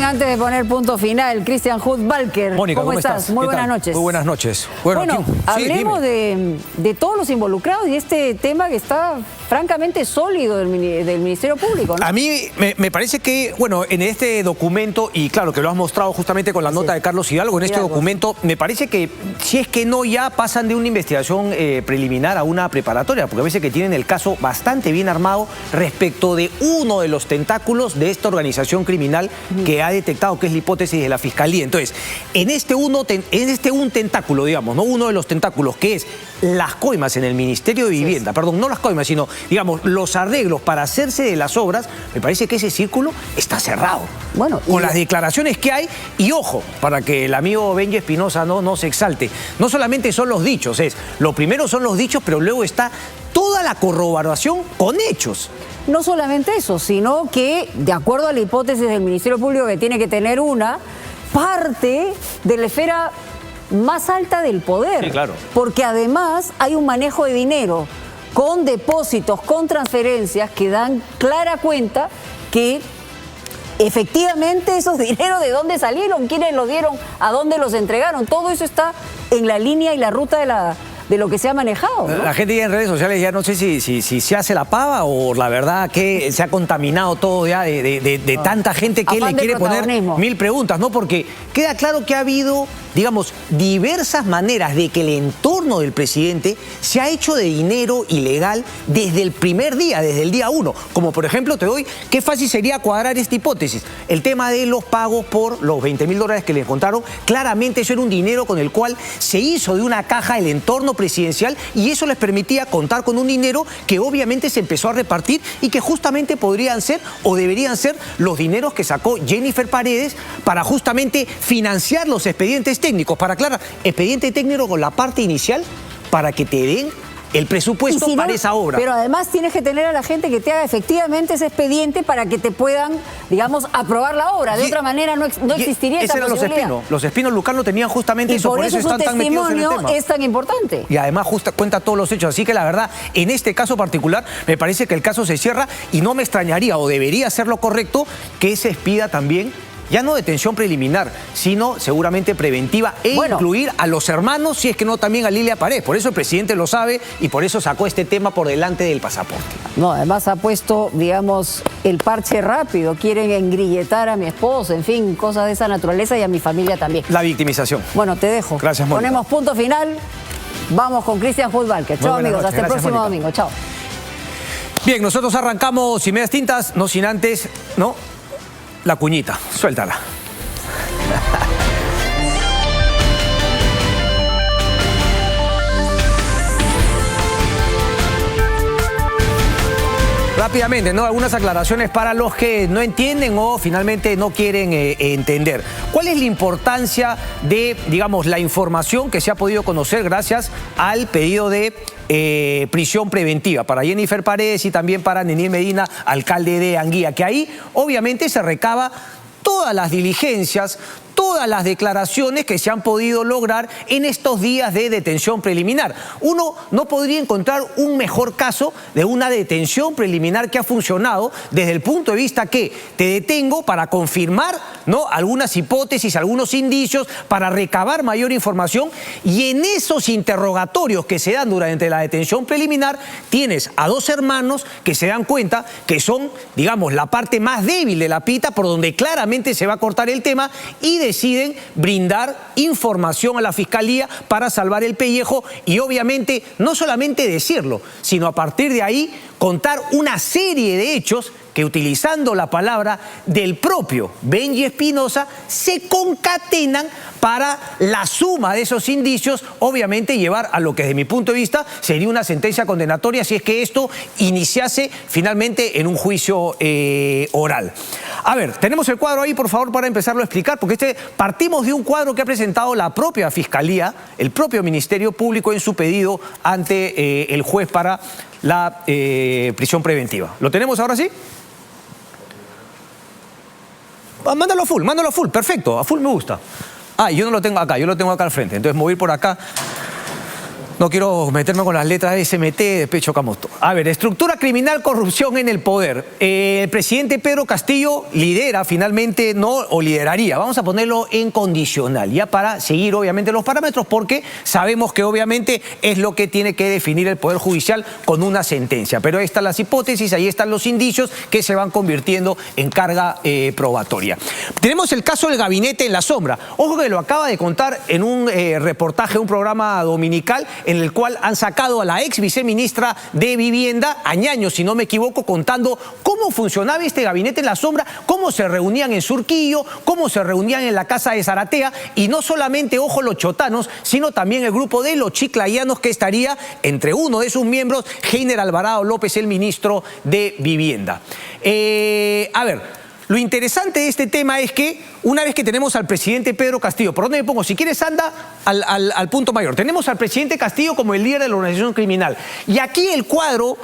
antes de poner punto final, Christian Hudtvalcker. Mónica, ¿cómo estás? Muy buenas noches. Muy buenas noches. Bueno, hablemos de todos los involucrados y este tema que está francamente sólido del Ministerio Público, ¿no? A mí me parece que, bueno, en este documento, y claro que lo has mostrado justamente con la nota de Carlos Hidalgo, en este documento, me parece que si es que no ya pasan de una investigación preliminar a una preparatoria, porque a veces que tienen el caso bastante bien armado respecto de uno de los tentáculos de esta organización criminal que ha detectado, que es la hipótesis de la Fiscalía. Entonces, en este un tentáculo, digamos, ¿no? Uno de los tentáculos que es las coimas en el Ministerio de Vivienda, perdón, no las coimas, sino, digamos, los arreglos para hacerse de las obras, me parece que ese círculo está cerrado. Bueno, con las declaraciones que hay, y ojo, para que el amigo Benji Espinosa no se exalte, no solamente son los dichos, lo primero son los dichos, pero luego está toda la corroboración con hechos. No solamente eso, sino que, de acuerdo a la hipótesis del Ministerio Público, que tiene que tener una parte de la esfera más alta del poder. Sí, claro. Porque además hay un manejo de dinero con depósitos, con transferencias que dan clara cuenta que efectivamente esos dineros de dónde salieron, quiénes los dieron, a dónde los entregaron. Todo eso está en la línea y la ruta de lo que se ha manejado, ¿no? La gente ya en redes sociales ya no sé si se hace la pava o la verdad que se ha contaminado todo ya de tanta gente que le quiere poner mil preguntas, ¿no? Porque queda claro que ha habido, digamos, diversas maneras de que el entorno del presidente se ha hecho de dinero ilegal desde el primer día, desde el día 1. Como por ejemplo, te doy, qué fácil sería cuadrar esta hipótesis. El tema de los pagos por los $20.000 que le contaron, claramente eso era un dinero con el cual se hizo de una caja el entorno presidencial y eso les permitía contar con un dinero que obviamente se empezó a repartir y que justamente podrían ser o deberían ser los dineros que sacó Jennifer Paredes para justamente financiar los expedientes técnicos. Para aclarar, expediente técnico con la parte inicial para que te den el presupuesto para esa obra. Pero además tienes que tener a la gente que te haga efectivamente ese expediente para que te puedan, digamos, aprobar la obra. De otra manera no existiría esa posibilidad. Los Espinos Lucano tenían justamente eso, por eso están tan metidos en el tema. Es tan importante. Y además cuenta todos los hechos. Así que la verdad, en este caso particular, me parece que el caso se cierra y no me extrañaría, o debería ser lo correcto, que se expida también ya no detención preliminar, sino seguramente preventiva incluir a los hermanos, si es que no también a Lilia Paredes. Por eso el presidente lo sabe y por eso sacó este tema por delante del pasaporte. No, además ha puesto, digamos, el parche rápido. Quieren engrilletar a mi esposo, en fin, cosas de esa naturaleza y a mi familia también. La victimización. Bueno, te dejo. Gracias, Mónica. Ponemos punto final. Vamos con Christian Hudtvalcker. Chao, amigos. Hasta el próximo domingo. Chao. Bien, nosotros arrancamos Sin Medias Tintas, no sin antes, ¿no? La cuñita, suéltala. Rápidamente, ¿no? Algunas aclaraciones para los que no entienden o finalmente no quieren entender. ¿Cuál es la importancia de, digamos, la información que se ha podido conocer gracias al pedido de prisión preventiva para Jennifer Paredes y también para Neniel Medina, alcalde de Anguía? Que ahí obviamente se recaba todas las diligencias, todas las declaraciones que se han podido lograr en estos días de detención preliminar. Uno no podría encontrar un mejor caso de una detención preliminar que ha funcionado desde el punto de vista que te detengo para confirmar, ¿no?, algunas hipótesis, algunos indicios, para recabar mayor información, y en esos interrogatorios que se dan durante la detención preliminar tienes a dos hermanos que se dan cuenta que son, digamos, la parte más débil de la pita, por donde claramente se va a cortar el tema, y deciden brindar información a la Fiscalía para salvar el pellejo y obviamente no solamente decirlo, sino a partir de ahí contar una serie de hechos que, utilizando la palabra del propio Benji Espinosa, se concatenan para la suma de esos indicios, obviamente llevar a lo que desde mi punto de vista sería una sentencia condenatoria si es que esto iniciase finalmente en un juicio oral. A ver, tenemos el cuadro ahí, por favor, para empezarlo a explicar, porque partimos de un cuadro que ha presentado la propia Fiscalía, el propio Ministerio Público en su pedido ante el juez para la prisión preventiva. ¿Lo tenemos ahora sí? Mándalo a full, perfecto, a full me gusta. Ah, yo no lo tengo acá, yo lo tengo acá al frente, entonces me voy por acá. No quiero meterme con las letras de SMT, después chocamos todo. A ver, estructura criminal, corrupción en el poder. El presidente Pedro Castillo lidera finalmente, no, o lideraría, vamos a ponerlo en condicional, ya para seguir obviamente los parámetros, porque sabemos que obviamente es lo que tiene que definir el Poder Judicial con una sentencia. Pero ahí están las hipótesis, ahí están los indicios que se van convirtiendo en carga probatoria. Tenemos el caso del gabinete en la sombra. Ojo que lo acaba de contar en un reportaje, un programa dominical, en el cual han sacado a la ex viceministra de Vivienda, Añaño, si no me equivoco, contando cómo funcionaba este gabinete en la sombra, cómo se reunían en Surquillo, cómo se reunían en la casa de Zaratea, y no solamente, ojo, los chotanos, sino también el grupo de los chiclayanos, que estaría entre uno de sus miembros, Heiner Alvarado López, el ministro de Vivienda. A ver, lo interesante de este tema es que una vez que tenemos al presidente Pedro Castillo, ¿por dónde me pongo? Si quieres, anda al punto mayor. Tenemos al presidente Castillo como el líder de la organización criminal. Y aquí el cuadro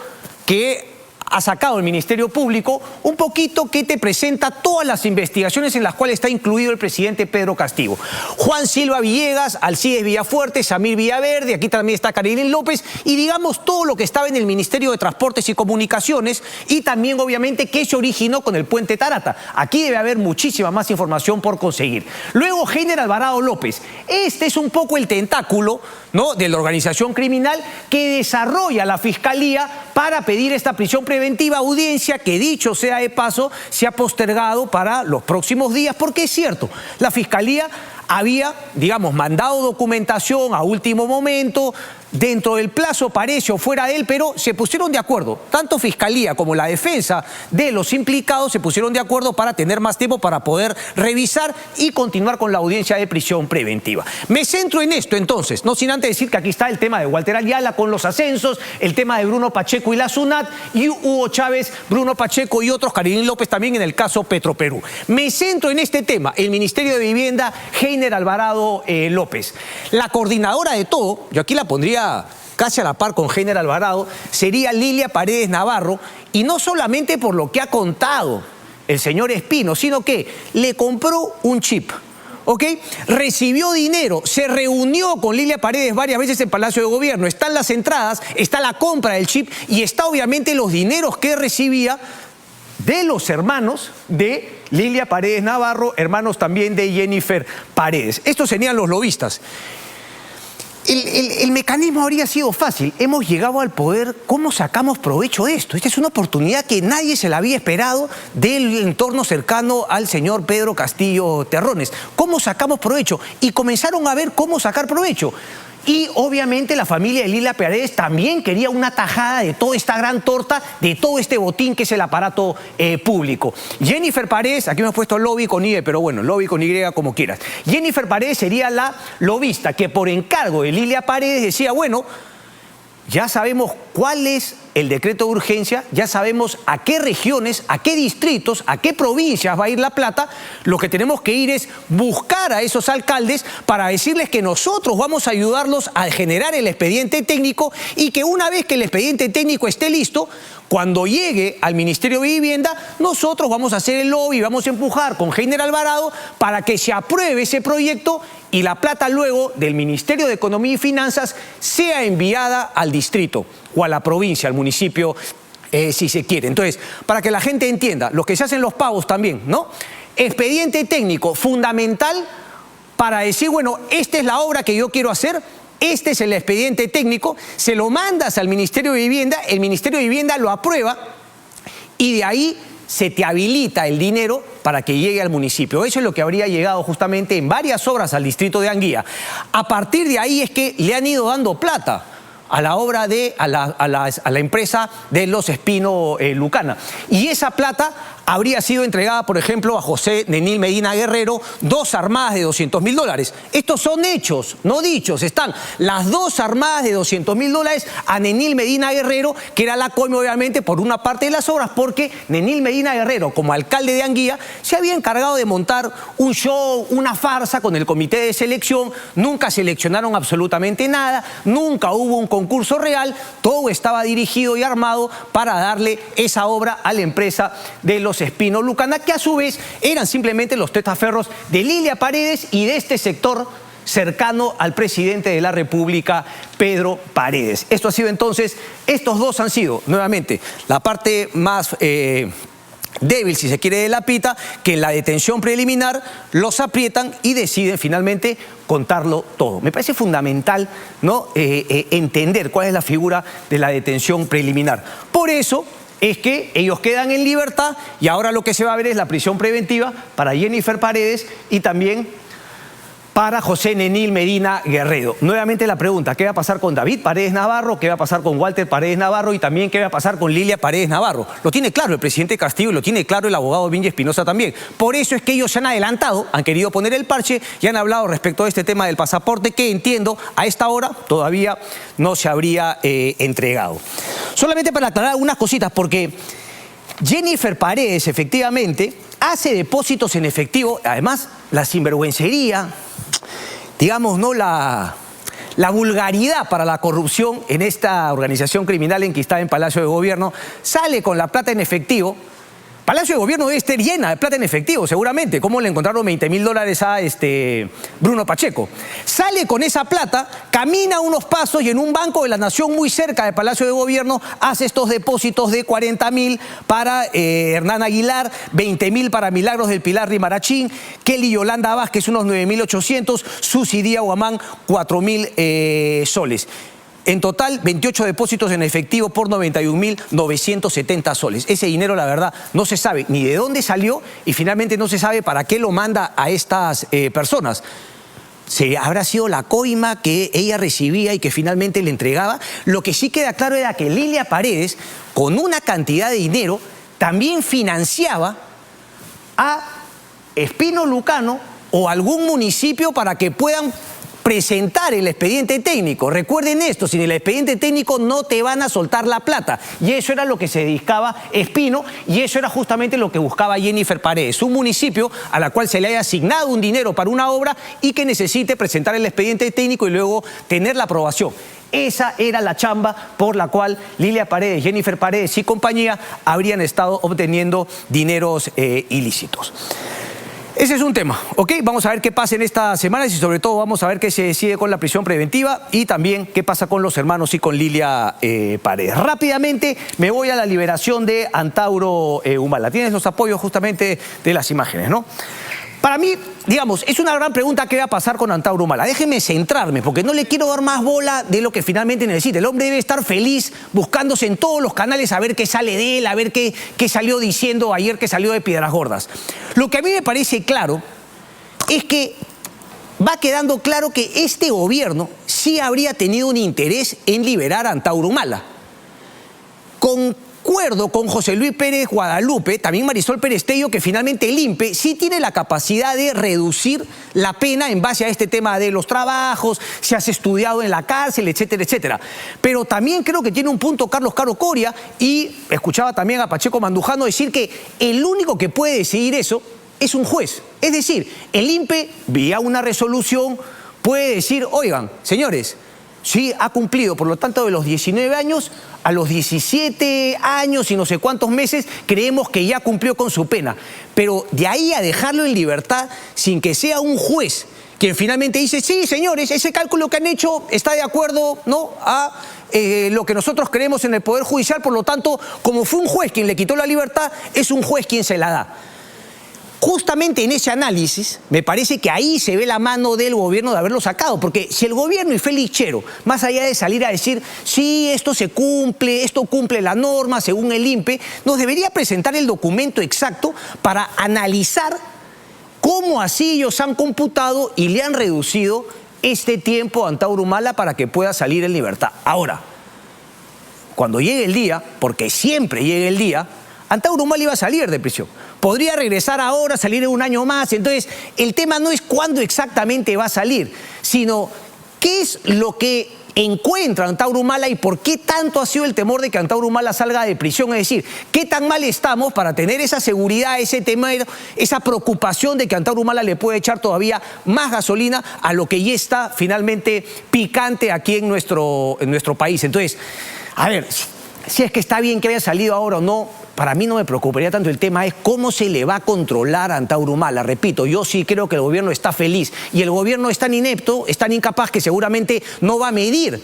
que ha sacado el Ministerio Público, un poquito que te presenta todas las investigaciones en las cuales está incluido el presidente Pedro Castillo. Juan Silva Villegas, Alcides Villafuerte, Samir Villaverde, aquí también está Karilyn López, y digamos todo lo que estaba en el Ministerio de Transportes y Comunicaciones, y también obviamente qué se originó con el puente Tarata. Aquí debe haber muchísima más información por conseguir. Luego, Heiner Alvarado López. Este es un poco el tentáculo, ¿no?, de la organización criminal que desarrolla la Fiscalía para pedir esta prisión preventiva, audiencia que, dicho sea de paso, se ha postergado para los próximos días, porque es cierto, la Fiscalía había, digamos, mandado documentación a último momento, dentro del plazo, parece, o fuera de él, pero se pusieron de acuerdo. Tanto Fiscalía como la defensa de los implicados se pusieron de acuerdo para tener más tiempo para poder revisar y continuar con la audiencia de prisión preventiva. Me centro en esto, entonces, no sin antes decir que aquí está el tema de Walter Ayala con los ascensos, el tema de Bruno Pacheco y la SUNAT, y Hugo Chávez, Bruno Pacheco y otros, Karilyn López también en el caso Petroperú. Me centro en este tema, el Ministerio de Vivienda, Heiner Alvarado López. La coordinadora de todo, yo aquí la pondría casi a la par con Heiner Alvarado, sería Lilia Paredes Navarro, y no solamente por lo que ha contado el señor Espino, sino que le compró un chip, ¿ok? Recibió dinero, se reunió con Lilia Paredes varias veces en Palacio de Gobierno, están las entradas, está la compra del chip y está obviamente los dineros que recibía de los hermanos de Lilia Paredes Navarro, hermanos también de Jennifer Paredes. Estos serían los lobistas. El mecanismo habría sido fácil. Hemos llegado al poder. ¿Cómo sacamos provecho de esto? Esta es una oportunidad que nadie se la había esperado del entorno cercano al señor Pedro Castillo Terrones. ¿Cómo sacamos provecho? Y comenzaron a ver cómo sacar provecho. Y obviamente la familia de Lilia Paredes también quería una tajada de toda esta gran torta, de todo este botín que es el aparato público. Jennifer Paredes, aquí me he puesto lobby con I, pero bueno, lobby con Y como quieras. Jennifer Paredes sería la lobista que por encargo de Lilia Paredes decía, bueno, ya sabemos cuál es el decreto de urgencia, ya sabemos a qué regiones, a qué distritos, a qué provincias va a ir la plata. Lo que tenemos que ir es buscar a esos alcaldes para decirles que nosotros vamos a ayudarlos a generar el expediente técnico y que una vez que el expediente técnico esté listo, cuando llegue al Ministerio de Vivienda, nosotros vamos a hacer el lobby, vamos a empujar con Heiner Alvarado para que se apruebe ese proyecto y la plata luego del Ministerio de Economía y Finanzas sea enviada al distrito o a la provincia, al municipio, si se quiere. Entonces, para que la gente entienda, los que se hacen los pagos también, ¿no? Expediente técnico fundamental para decir, bueno, esta es la obra que yo quiero hacer, este es el expediente técnico, se lo mandas al Ministerio de Vivienda, el Ministerio de Vivienda lo aprueba y de ahí se te habilita el dinero para que llegue al municipio. Eso es lo que habría llegado justamente en varias obras al distrito de Anguía. A partir de ahí es que le han ido dando plata a la obra a la empresa de los Espino Lucana. Y esa plata habría sido entregada, por ejemplo, a José Nenil Medina Guerrero, 2 armadas de $200.000. Estos son hechos, no dichos. Están las 2 armadas de $200.000 a Nenil Medina Guerrero, que era la coima, obviamente, por una parte de las obras, porque Nenil Medina Guerrero, como alcalde de Anguía, se había encargado de montar un show, una farsa con el comité de selección. Nunca seleccionaron absolutamente nada, nunca hubo un concurso real, todo estaba dirigido y armado para darle esa obra a la empresa de los Espino Lucana, que a su vez eran simplemente los testaferros de Lilia Paredes y de este sector cercano al presidente de la República, Pedro Paredes. Esto ha sido entonces, estos dos han sido, nuevamente, la parte más débil, si se quiere, de la pita, que en la detención preliminar los aprietan y deciden finalmente contarlo todo. Me parece fundamental, ¿no?, entender cuál es la figura de la detención preliminar. Por eso es que ellos quedan en libertad y ahora lo que se va a ver es la prisión preventiva para Jennifer Paredes y también para José Nenil Medina Guerrero. Nuevamente la pregunta, ¿qué va a pasar con David Paredes Navarro? ¿Qué va a pasar con Walter Paredes Navarro? Y también, ¿qué va a pasar con Lilia Paredes Navarro? Lo tiene claro el presidente Castillo y lo tiene claro el abogado Vinge Espinosa también. Por eso es que ellos se han adelantado, han querido poner el parche y han hablado respecto a este tema del pasaporte que, entiendo, a esta hora todavía no se habría entregado. Solamente para aclarar algunas cositas, porque Jennifer Paredes efectivamente hace depósitos en efectivo, además la sinvergüencería, digamos, ¿no?, la vulgaridad para la corrupción en esta organización criminal enquistada en Palacio de Gobierno, sale con la plata en efectivo. Palacio de Gobierno debe estar llena de plata en efectivo, seguramente. ¿Cómo le encontraron $20.000 a Bruno Pacheco? Sale con esa plata, camina unos pasos y en un banco de la Nación muy cerca del Palacio de Gobierno hace estos depósitos de 40.000 para Hernán Aguilar, 20.000 para Milagros del Pilar Rimarachín, Kelly Yolanda Vázquez unos 9.800, Susi Díaz Guamán 4.000 soles. En total, 28 depósitos en efectivo por 91.970 soles. Ese dinero, la verdad, no se sabe ni de dónde salió y finalmente no se sabe para qué lo manda a estas personas. ¿Habrá sido la coima que ella recibía y que finalmente le entregaba? Lo que sí queda claro era que Lilia Paredes, con una cantidad de dinero, también financiaba a Espino Lucano o algún municipio para que puedan presentar el expediente técnico. Recuerden esto, sin el expediente técnico no te van a soltar la plata. Y eso era lo que se dedicaba Espino y eso era justamente lo que buscaba Jennifer Paredes. Un municipio a la cual se le haya asignado un dinero para una obra y que necesite presentar el expediente técnico y luego tener la aprobación. Esa era la chamba por la cual Lilia Paredes, Jennifer Paredes y compañía habrían estado obteniendo dineros ilícitos. Ese es un tema, ¿ok? Vamos a ver qué pasa en estas semanas y sobre todo vamos a ver qué se decide con la prisión preventiva y también qué pasa con los hermanos y con Lilia Paredes. Rápidamente me voy a la liberación de Antauro Humala. Tienes los apoyos justamente de las imágenes, ¿no? Para mí, digamos, es una gran pregunta qué va a pasar con Antauro Humala. Déjeme centrarme, porque no le quiero dar más bola de lo que finalmente necesita. El hombre debe estar feliz buscándose en todos los canales a ver qué sale de él, a ver qué salió diciendo ayer que salió de Piedras Gordas. Lo que a mí me parece claro es que va quedando claro que este gobierno sí habría tenido un interés en liberar a Antauro Humala. Concuerdo con José Luis Pérez Guadalupe, también Marisol Pérez Tello, que finalmente el INPE sí tiene la capacidad de reducir la pena en base a este tema de los trabajos, si has estudiado en la cárcel, etcétera, etcétera. Pero también creo que tiene un punto Carlos Caro Coria y escuchaba también a Pacheco Mandujano decir que el único que puede decidir eso es un juez. Es decir, el INPE, vía una resolución, puede decir, oigan, señores, sí ha cumplido, por lo tanto, de los 19 años a los 17 años y no sé cuántos meses, creemos que ya cumplió con su pena. Pero de ahí a dejarlo en libertad sin que sea un juez quien finalmente dice, sí, señores, ese cálculo que han hecho está de acuerdo, ¿no?, a lo que nosotros creemos en el Poder Judicial, por lo tanto, como fue un juez quien le quitó la libertad, es un juez quien se la da. Justamente en ese análisis, me parece que ahí se ve la mano del gobierno de haberlo sacado, porque si el gobierno y Félix Chero, más allá de salir a decir, sí, esto se cumple, esto cumple la norma según el INPE, nos debería presentar el documento exacto para analizar cómo así ellos han computado y le han reducido este tiempo a Antauro Humala para que pueda salir en libertad. Ahora, cuando llegue el día, porque siempre llega el día, Antauro Humala iba a salir de prisión. Podría regresar ahora, salir en un año más. Entonces, el tema no es cuándo exactamente va a salir, sino qué es lo que encuentra Antauro Humala y por qué tanto ha sido el temor de que Antauro Humala salga de prisión. Es decir, qué tan mal estamos para tener esa seguridad, ese temor, esa preocupación de que Antauro Humala le puede echar todavía más gasolina a lo que ya está finalmente picante aquí en nuestro país. Entonces, a ver, si es que está bien que haya salido ahora o no, para mí no me preocuparía tanto el tema es cómo se le va a controlar a Antauro Humala. Repito, yo sí creo que el gobierno está feliz y el gobierno es tan inepto, es tan incapaz que seguramente no va a medir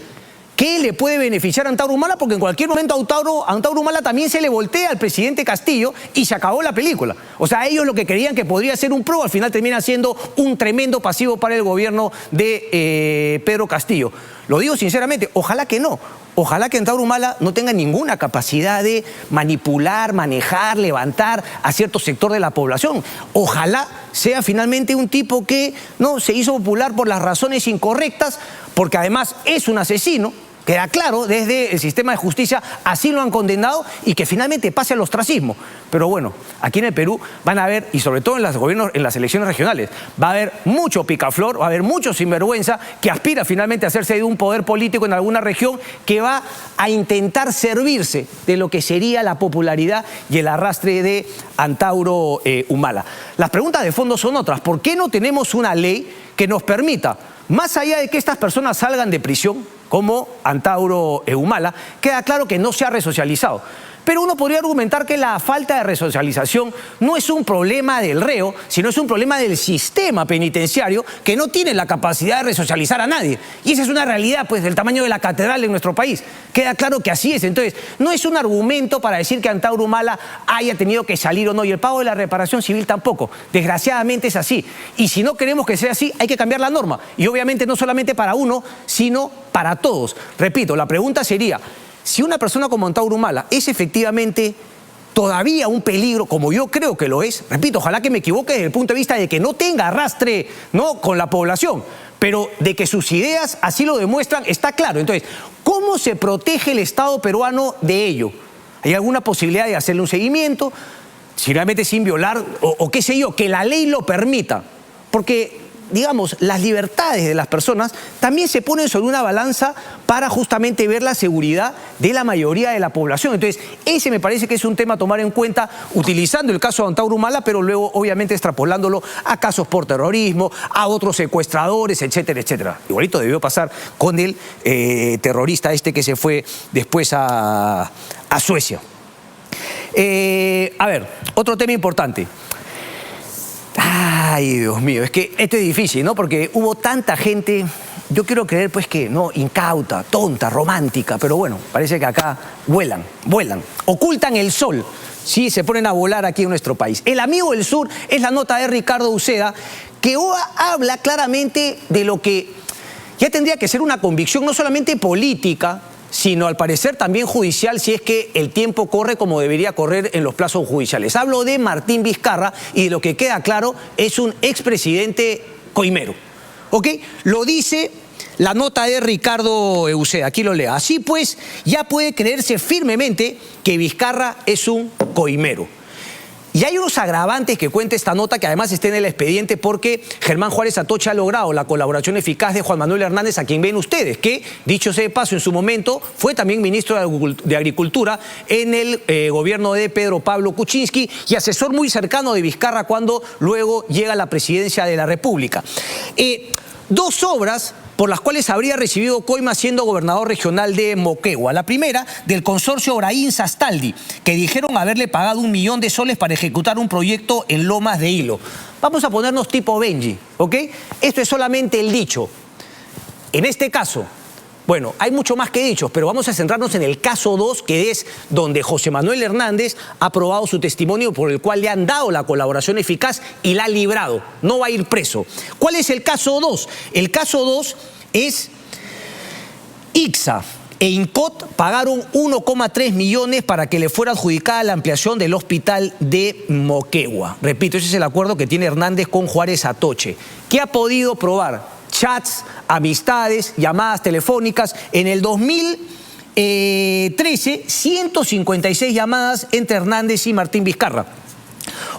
qué le puede beneficiar a Antauro Humala, porque en cualquier momento a Antauro Humala también se le voltea al presidente Castillo y se acabó la película. O sea, ellos lo que creían que podría ser un pro, al final termina siendo un tremendo pasivo para el gobierno de Pedro Castillo. Lo digo sinceramente, ojalá que no. Ojalá que Antauro Humala no tenga ninguna capacidad de manipular, manejar, levantar a cierto sector de la población. Ojalá sea finalmente un tipo que no se hizo popular por las razones incorrectas, porque además es un asesino. Queda claro, desde el sistema de justicia así lo han condenado y que finalmente pase al ostracismo. Pero bueno, aquí en el Perú van a haber, y sobre todo en las elecciones regionales, va a haber mucho picaflor, va a haber mucho sinvergüenza que aspira finalmente a hacerse de un poder político en alguna región que va a intentar servirse de lo que sería la popularidad y el arrastre de Antauro Humala. Las preguntas de fondo son otras. ¿Por qué no tenemos una ley que nos permita, más allá de que estas personas salgan de prisión, como Antauro Humala, queda claro que no se ha resocializado? Pero uno podría argumentar que la falta de resocialización no es un problema del reo, sino es un problema del sistema penitenciario que no tiene la capacidad de resocializar a nadie. Y esa es una realidad, pues, del tamaño de la catedral en nuestro país. Queda claro que así es. Entonces, no es un argumento para decir que Antauro Humala haya tenido que salir o no, y el pago de la reparación civil tampoco. Desgraciadamente es así. Y si no queremos que sea así, hay que cambiar la norma. Y obviamente no solamente para uno, sino para todos. Repito, la pregunta sería: si una persona como Antauro Humala es efectivamente todavía un peligro, como yo creo que lo es, repito, ojalá que me equivoque desde el punto de vista de que no tenga arrastre, ¿no?, con la población, pero de que sus ideas así lo demuestran, está claro. Entonces, ¿cómo se protege el Estado peruano de ello? ¿Hay alguna posibilidad de hacerle un seguimiento, si realmente sin violar, o qué sé yo, que la ley lo permita? Porque, digamos, las libertades de las personas también se ponen sobre una balanza para justamente ver la seguridad de la mayoría de la población. Entonces, ese me parece que es un tema a tomar en cuenta, utilizando el caso de Antauro Humala, pero luego obviamente extrapolándolo a casos por terrorismo, a otros secuestradores, etcétera, etcétera. Igualito debió pasar con el terrorista este que se fue después a Suecia. A ver, otro tema importante. Ay, Dios mío, es que esto es difícil, ¿no? Porque hubo tanta gente, yo quiero creer pues que, no, incauta, tonta, romántica, pero bueno, parece que acá vuelan, ocultan el sol, sí, se ponen a volar aquí en nuestro país. El amigo del sur es la nota de Ricardo Uceda, que habla claramente de lo que ya tendría que ser una convicción no solamente política, sino al parecer también judicial, si es que el tiempo corre como debería correr en los plazos judiciales. Hablo de Martín Vizcarra y de lo que queda claro es un expresidente coimero. ¿Ok? Lo dice la nota de Ricardo Uceda, aquí lo leo. Así pues, ya puede creerse firmemente que Vizcarra es un coimero. Y hay unos agravantes que cuenta esta nota, que además está en el expediente, porque Germán Juárez Atocha ha logrado la colaboración eficaz de Juan Manuel Hernández, a quien ven ustedes, que, dicho sea de paso, en su momento fue también ministro de Agricultura en el gobierno de Pedro Pablo Kuczynski y asesor muy cercano de Vizcarra cuando luego llega a la presidencia de la República. Dos obras por las cuales habría recibido coima siendo gobernador regional de Moquegua. La primera, del consorcio Obraín Sastaldi, que dijeron haberle pagado 1 millón de soles para ejecutar un proyecto en Lomas de Hilo. Vamos a ponernos tipo Benji, ¿ok? Esto es solamente el dicho. En este caso, bueno, hay mucho más que dichos, pero vamos a centrarnos en el caso 2, que es donde José Manuel Hernández ha probado su testimonio, por el cual le han dado la colaboración eficaz y la ha librado. No va a ir preso. ¿Cuál es el caso 2? El caso 2 es ICSA e INCOT pagaron 1,3 millones para que le fuera adjudicada la ampliación del hospital de Moquegua. Repito, ese es el acuerdo que tiene Hernández con Juárez Atoche. ¿Qué ha podido probar? Chats, amistades, llamadas telefónicas. En el 2013, 156 llamadas entre Hernández y Martín Vizcarra.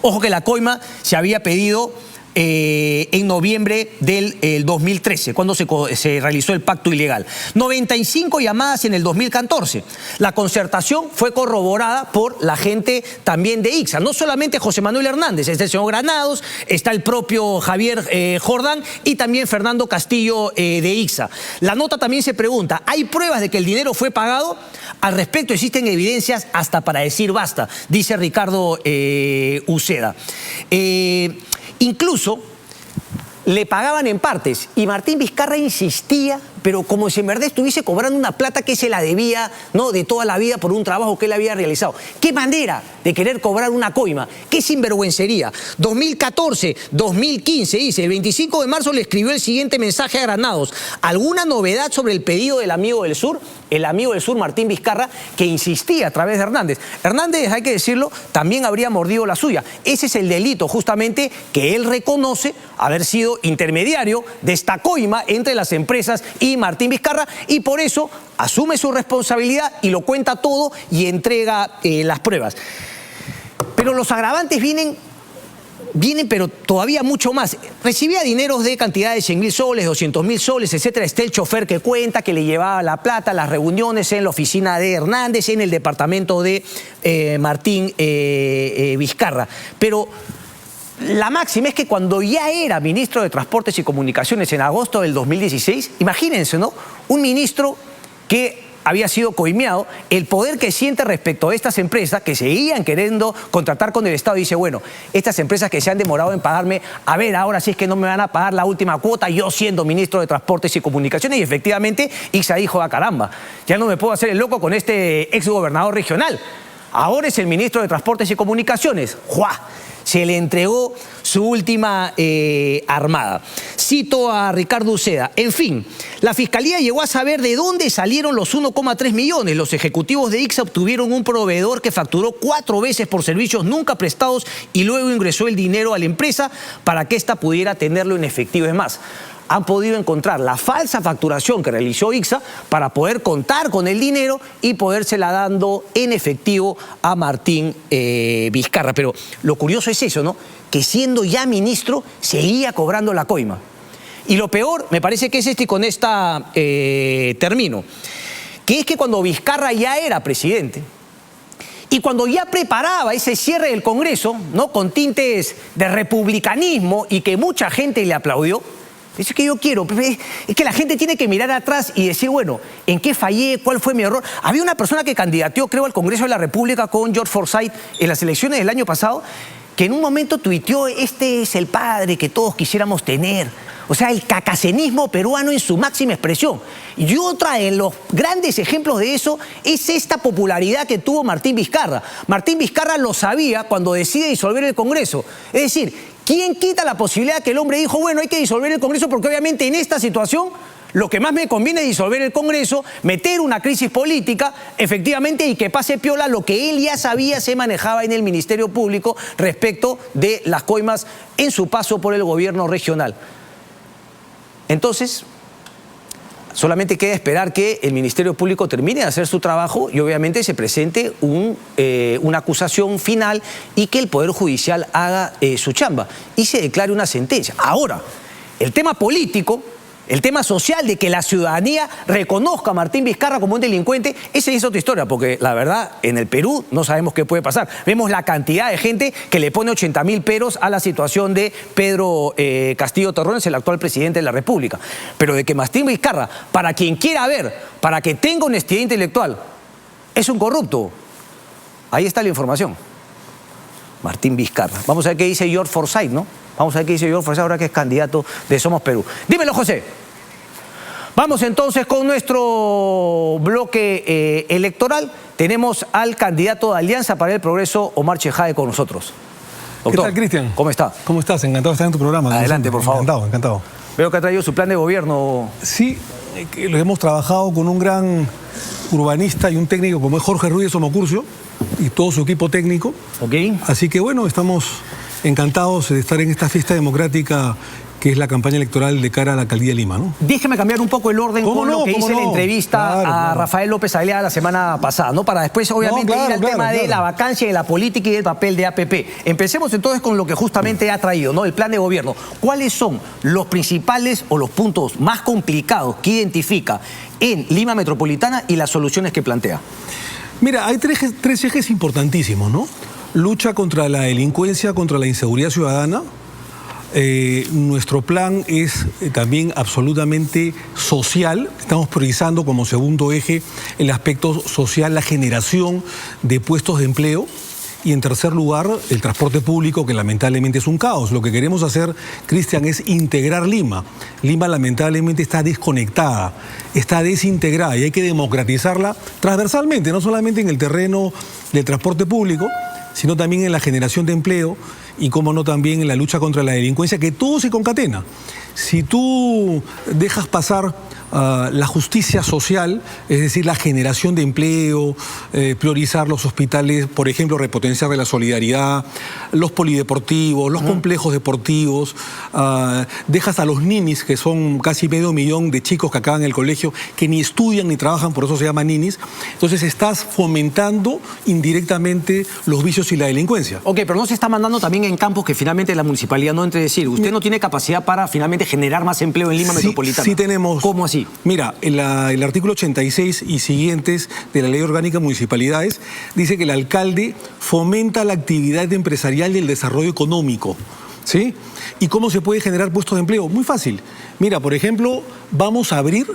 Ojo que la coima se había pedido en noviembre del 2013, cuando se realizó el pacto ilegal. 95 llamadas en el 2014. La concertación fue corroborada por la gente también de ICSA. No solamente José Manuel Hernández, está el señor Granados, está el propio Javier Jordán y también Fernando Castillo de ICSA. La nota también se pregunta, ¿hay pruebas de que el dinero fue pagado? Al respecto existen evidencias hasta para decir basta, dice Ricardo Uceda. Incluso le pagaban en partes y Martín Vizcarra insistía, pero como si en verdad estuviese cobrando una plata que se la debía, ¿no?, de toda la vida por un trabajo que él había realizado. ¿Qué manera de querer cobrar una coima? ¿Qué sinvergüencería? 2014, 2015, dice, el 25 de marzo le escribió el siguiente mensaje a Granados. ¿Alguna novedad sobre el pedido del amigo del sur? El amigo del sur, Martín Vizcarra, que insistía a través de Hernández. Hernández, hay que decirlo, también habría mordido la suya. Ese es el delito, justamente, que él reconoce haber sido intermediario de esta coima entre las empresas y Martín Vizcarra, y por eso asume su responsabilidad y lo cuenta todo y entrega las pruebas. Pero los agravantes vienen pero todavía mucho más. Recibía dineros de cantidades de 100.000 soles, 200.000 soles, etcétera. Está el chofer que cuenta que le llevaba la plata a las reuniones en la oficina de Hernández, en el departamento de Martín Vizcarra. Pero la máxima es que cuando ya era ministro de Transportes y Comunicaciones en agosto del 2016, imagínense, ¿no?, un ministro que había sido coimeado, el poder que siente respecto a estas empresas que seguían queriendo contratar con el Estado, dice, bueno, estas empresas que se han demorado en pagarme, a ver, ahora sí es que no me van a pagar la última cuota, yo siendo ministro de Transportes y Comunicaciones, y efectivamente Ixta dijo, ah, caramba, ya no me puedo hacer el loco con este exgobernador regional. Ahora es el ministro de Transportes y Comunicaciones. ¡Juá! Se le entregó su última armada. Cito a Ricardo Uceda. En fin, la Fiscalía llegó a saber de dónde salieron los 1,3 millones. Los ejecutivos de Ixta obtuvieron un proveedor que facturó 4 veces por servicios nunca prestados y luego ingresó el dinero a la empresa para que ésta pudiera tenerlo en efectivo. Es más, han podido encontrar la falsa facturación que realizó Ixta para poder contar con el dinero y podérsela dando en efectivo a Martín Vizcarra. Pero lo curioso es eso, ¿no?, que siendo ya ministro seguía cobrando la coima. Y lo peor, me parece que es y con esta termino, que es que cuando Vizcarra ya era presidente y cuando ya preparaba ese cierre del Congreso, ¿no?, con tintes de republicanismo y que mucha gente le aplaudió, es que yo quiero, es que la gente tiene que mirar atrás y decir, bueno, ¿en qué fallé? ¿Cuál fue mi error? Había una persona que candidateó, creo, al Congreso de la República con George Forsyth en las elecciones del año pasado, que en un momento tuiteó, este es el padre que todos quisiéramos tener. O sea, el cacacenismo peruano en su máxima expresión. Y otra de los grandes ejemplos de eso es esta popularidad que tuvo Martín Vizcarra. Martín Vizcarra lo sabía cuando decide disolver el Congreso. Es decir, ¿quién quita la posibilidad que el hombre dijo, bueno, hay que disolver el Congreso porque obviamente en esta situación lo que más me conviene es disolver el Congreso, meter una crisis política, efectivamente, y que pase piola lo que él ya sabía se manejaba en el Ministerio Público respecto de las coimas en su paso por el gobierno regional? Entonces, solamente queda esperar que el Ministerio Público termine de hacer su trabajo y obviamente se presente una acusación final y que el Poder Judicial haga su chamba y se declare una sentencia. Ahora, el tema político, el tema social de que la ciudadanía reconozca a Martín Vizcarra como un delincuente, esa es otra historia, porque la verdad, en el Perú no sabemos qué puede pasar. Vemos la cantidad de gente que le pone 80.000 peros a la situación de Pedro Castillo Terrones, el actual presidente de la República. Pero de que Martín Vizcarra, para quien quiera ver, para que tenga honestidad intelectual, es un corrupto. Ahí está la información. Martín Vizcarra. Vamos a ver qué dice George Forsyth, ¿no? Vamos a ver qué dice George Forsyth ahora que es candidato de Somos Perú. Dímelo, José. Vamos entonces con nuestro bloque electoral. Tenemos al candidato de Alianza para el Progreso, Omar Chejade, con nosotros. Doctor, ¿qué tal, Cristian? ¿Cómo está? ¿Cómo estás? Encantado de estar en tu programa. Adelante, por favor. Encantado, encantado. Veo que ha traído su plan de gobierno. Sí, lo hemos trabajado con un gran urbanista y un técnico como es Jorge Ruiz de Somocurcio y todo su equipo técnico. Ok. Así que bueno, estamos encantados de estar en esta fiesta democrática que es la campaña electoral de cara a la alcaldía de Lima, ¿no? Déjeme cambiar un poco el orden con lo que hice en la entrevista a Rafael López Aliaga la semana pasada, ¿no? Para después, obviamente, ir al tema de la vacancia de la política y del papel de APP. Empecemos entonces con lo que justamente ha traído, ¿no? El plan de gobierno. ¿Cuáles son los principales o los puntos más complicados que identifica en Lima Metropolitana y las soluciones que plantea? Mira, hay tres ejes importantísimos, ¿no? Lucha contra la delincuencia, contra la inseguridad ciudadana, Nuestro plan es también absolutamente social. Estamos priorizando como segundo eje el aspecto social, la generación de puestos de empleo. Y en tercer lugar, el transporte público, que lamentablemente es un caos. Lo que queremos hacer, Cristian, es integrar Lima. Lima lamentablemente está desconectada, está desintegrada y hay que democratizarla transversalmente, no solamente en el terreno del transporte público, sino también en la generación de empleo y, cómo no, también en la lucha contra la delincuencia, que todo se concatena. Si tú dejas pasar la justicia social, es decir, la generación de empleo, priorizar los hospitales, por ejemplo, repotenciar de la solidaridad, los polideportivos, los complejos deportivos, dejas a los ninis, que son casi 500.000 de chicos que acaban el colegio, que ni estudian ni trabajan, por eso se llaman ninis. Entonces estás fomentando indirectamente los vicios y la delincuencia. Ok, pero no se está mandando también en campos que finalmente la municipalidad no entre decir, usted no tiene capacidad para finalmente generar más empleo en Lima metropolitana. Sí tenemos. ¿Cómo así? Mira, el artículo 86 y siguientes de la Ley Orgánica de Municipalidades dice que el alcalde fomenta la actividad empresarial y el desarrollo económico, ¿sí? ¿Y cómo se puede generar puestos de empleo? Muy fácil. Mira, por ejemplo, vamos a abrir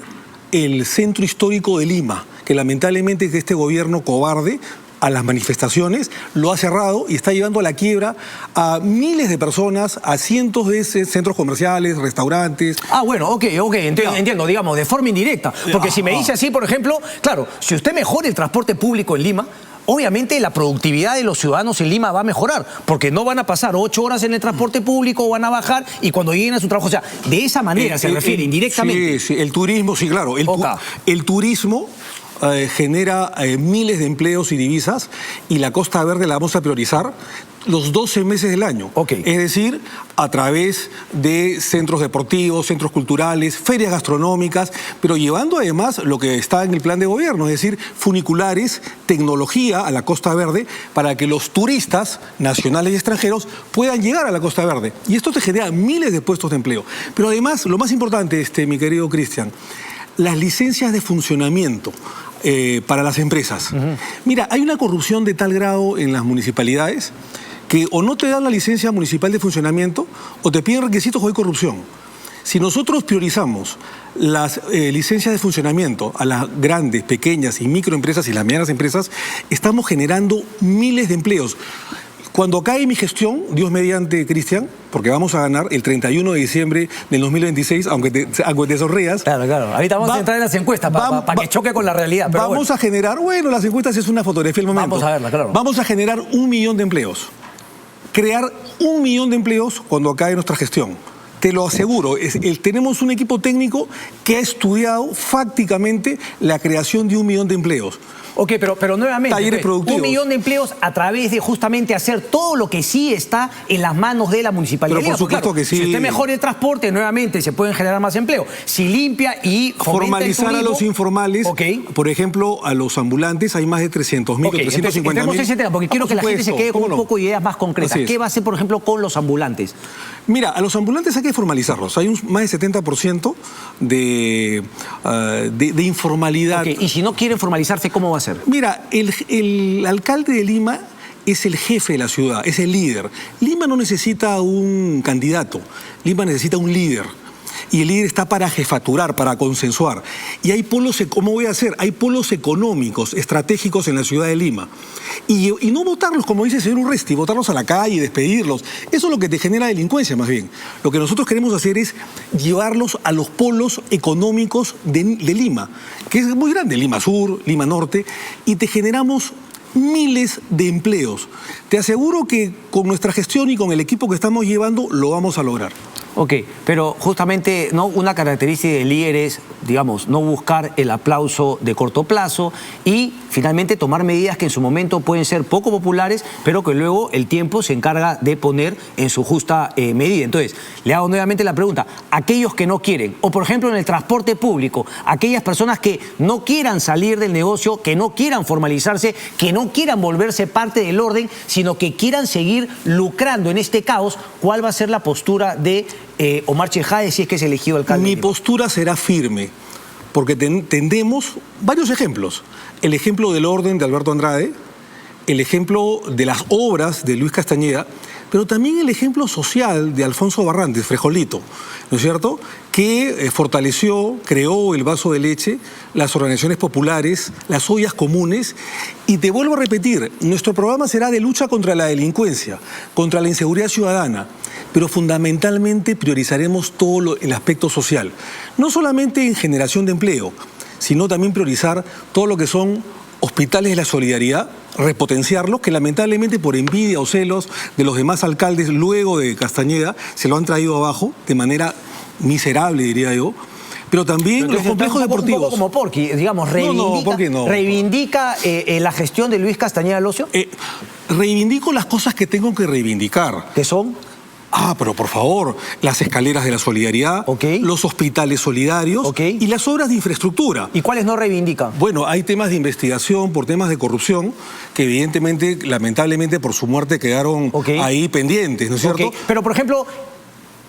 el Centro Histórico de Lima, que lamentablemente este gobierno cobarde a las manifestaciones lo ha cerrado y está llevando a la quiebra a miles de personas, a cientos de centros comerciales, restaurantes. Ah, bueno, ok, entiendo, digamos, de forma indirecta. Porque si me dice así, por ejemplo, claro, si usted mejora el transporte público en Lima, obviamente la productividad de los ciudadanos en Lima va a mejorar, porque no van a pasar 8 horas en el transporte público, van a bajar y cuando lleguen a su trabajo, o sea, de esa manera se refiere indirectamente. Sí, el turismo, sí, claro. El turismo genera miles de empleos y divisas, y la Costa Verde la vamos a priorizar los 12 meses del año. Es decir, a través de centros deportivos, centros culturales, ferias gastronómicas, pero llevando además lo que está en el plan de gobierno, es decir, funiculares, tecnología a la Costa Verde para que los turistas nacionales y extranjeros puedan llegar a la Costa Verde. Y esto te genera miles de puestos de empleo. Pero además, lo más importante, mi querido Cristian, las licencias de funcionamiento para las empresas. Mira, hay una corrupción de tal grado en las municipalidades que o no te dan la licencia municipal de funcionamiento o te piden requisitos o hay corrupción. Si nosotros priorizamos las licencias de funcionamiento a las grandes, pequeñas y microempresas y las medianas empresas, estamos generando miles de empleos. Cuando cae mi gestión, Dios mediante, Cristian, porque vamos a ganar el 31 de diciembre del 2026, aunque te sonrías. Claro. Ahorita vamos a entrar en las encuestas para que choque con la realidad. Pero vamos a generar, las encuestas es una fotografía del momento. Vamos a verla, claro. Vamos a generar 1 millón de empleos. Crear 1 millón de empleos cuando acabe nuestra gestión. Te lo aseguro, tenemos un equipo técnico que ha estudiado fácticamente la creación de 1 millón de empleos. Ok, pero nuevamente, talleres productivos. 1 millón de empleos a través de justamente hacer todo lo que sí está en las manos de la municipalidad. Pero por supuesto que sí. Si usted mejora el transporte, nuevamente se pueden generar más empleo. Si limpia y formalizar el turismo, a los informales, por ejemplo, a los ambulantes, hay más de 300.000 o 350.000. Ese tema, porque quiero que la gente se quede con un poco de ideas más concretas. ¿Qué va a hacer, por ejemplo, con los ambulantes? Mira, a los ambulantes hay que formalizarlos. Hay más de 70% de informalidad. Y si no quieren formalizarse, ¿cómo va a ser? Mira, el alcalde de Lima es el jefe de la ciudad, es el líder. Lima no necesita un candidato, Lima necesita un líder. Y el líder está para jefaturar, para consensuar. Y hay polos, ¿cómo voy a hacer? Hay polos económicos, estratégicos en la ciudad de Lima. Y no votarlos, como dice el señor Urresti, votarlos a la calle, despedirlos. Eso es lo que te genera delincuencia, más bien. Lo que nosotros queremos hacer es llevarlos a los polos económicos de Lima, que es muy grande, Lima Sur, Lima Norte, y te generamos miles de empleos. Te aseguro que con nuestra gestión y con el equipo que estamos llevando lo vamos a lograr. Ok, pero justamente ¿no? Una característica del líder es, digamos, no buscar el aplauso de corto plazo y finalmente tomar medidas que en su momento pueden ser poco populares, pero que luego el tiempo se encarga de poner en su justa medida. Entonces, le hago nuevamente la pregunta, aquellos que no quieren, o por ejemplo en el transporte público, aquellas personas que no quieran salir del negocio, que no quieran formalizarse, que no quieran volverse parte del orden, sino que quieran seguir lucrando en este caos, ¿cuál va a ser la postura de Omar Chejade si es que es elegido alcalde? Mi postura será firme, porque tendemos varios ejemplos. El ejemplo del orden de Alberto Andrade, el ejemplo de las obras de Luis Castañeda, pero también el ejemplo social de Alfonso Barrantes, Frejolito, ¿no es cierto?, que fortaleció, creó el vaso de leche, las organizaciones populares, las ollas comunes, y te vuelvo a repetir, nuestro programa será de lucha contra la delincuencia, contra la inseguridad ciudadana, pero fundamentalmente priorizaremos todo el aspecto social, no solamente en generación de empleo, sino también priorizar todo lo que son hospitales de la solidaridad, repotenciarlos, que lamentablemente por envidia o celos de los demás alcaldes luego de Castañeda se lo han traído abajo de manera miserable, diría yo. Pero también los complejos deportivos. Un poco como Porky, digamos, reivindica la gestión de Luis Castañeda Locio. Reivindico las cosas que tengo que reivindicar. ¿Qué son? Pero por favor, las escaleras de la solidaridad, los hospitales solidarios y las obras de infraestructura. ¿Y cuáles no reivindican? Bueno, hay temas de investigación por temas de corrupción que evidentemente, lamentablemente por su muerte quedaron ahí pendientes, ¿no es cierto? Pero por ejemplo,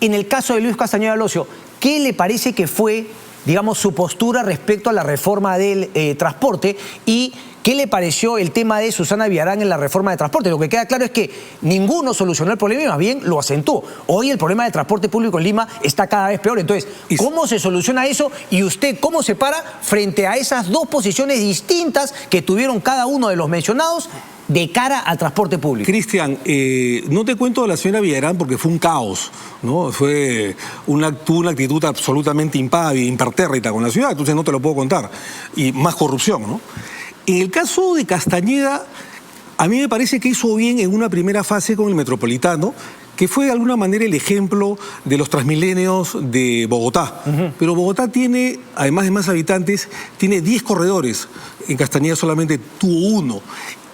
en el caso de Luis Castañeda Locio, ¿qué le parece que fue, digamos, su postura respecto a la reforma del transporte y qué le pareció el tema de Susana Villarán en la reforma de transporte? Lo que queda claro es que ninguno solucionó el problema y más bien lo acentuó. Hoy el problema del transporte público en Lima está cada vez peor. Entonces, ¿cómo se soluciona eso? Y usted, ¿cómo se para frente a esas dos posiciones distintas que tuvieron cada uno de los mencionados de cara al transporte público? Cristian, no te cuento de la señora Villarán porque fue un caos, ¿no? Tuvo una actitud absolutamente impávida, impertérrita con la ciudad, entonces no te lo puedo contar. Y más corrupción, ¿no? En el caso de Castañeda, a mí me parece que hizo bien en una primera fase con el Metropolitano, que fue de alguna manera el ejemplo de los Transmilenios de Bogotá. Pero Bogotá tiene, además de más habitantes, tiene 10 corredores. En Castañeda solamente tuvo 1.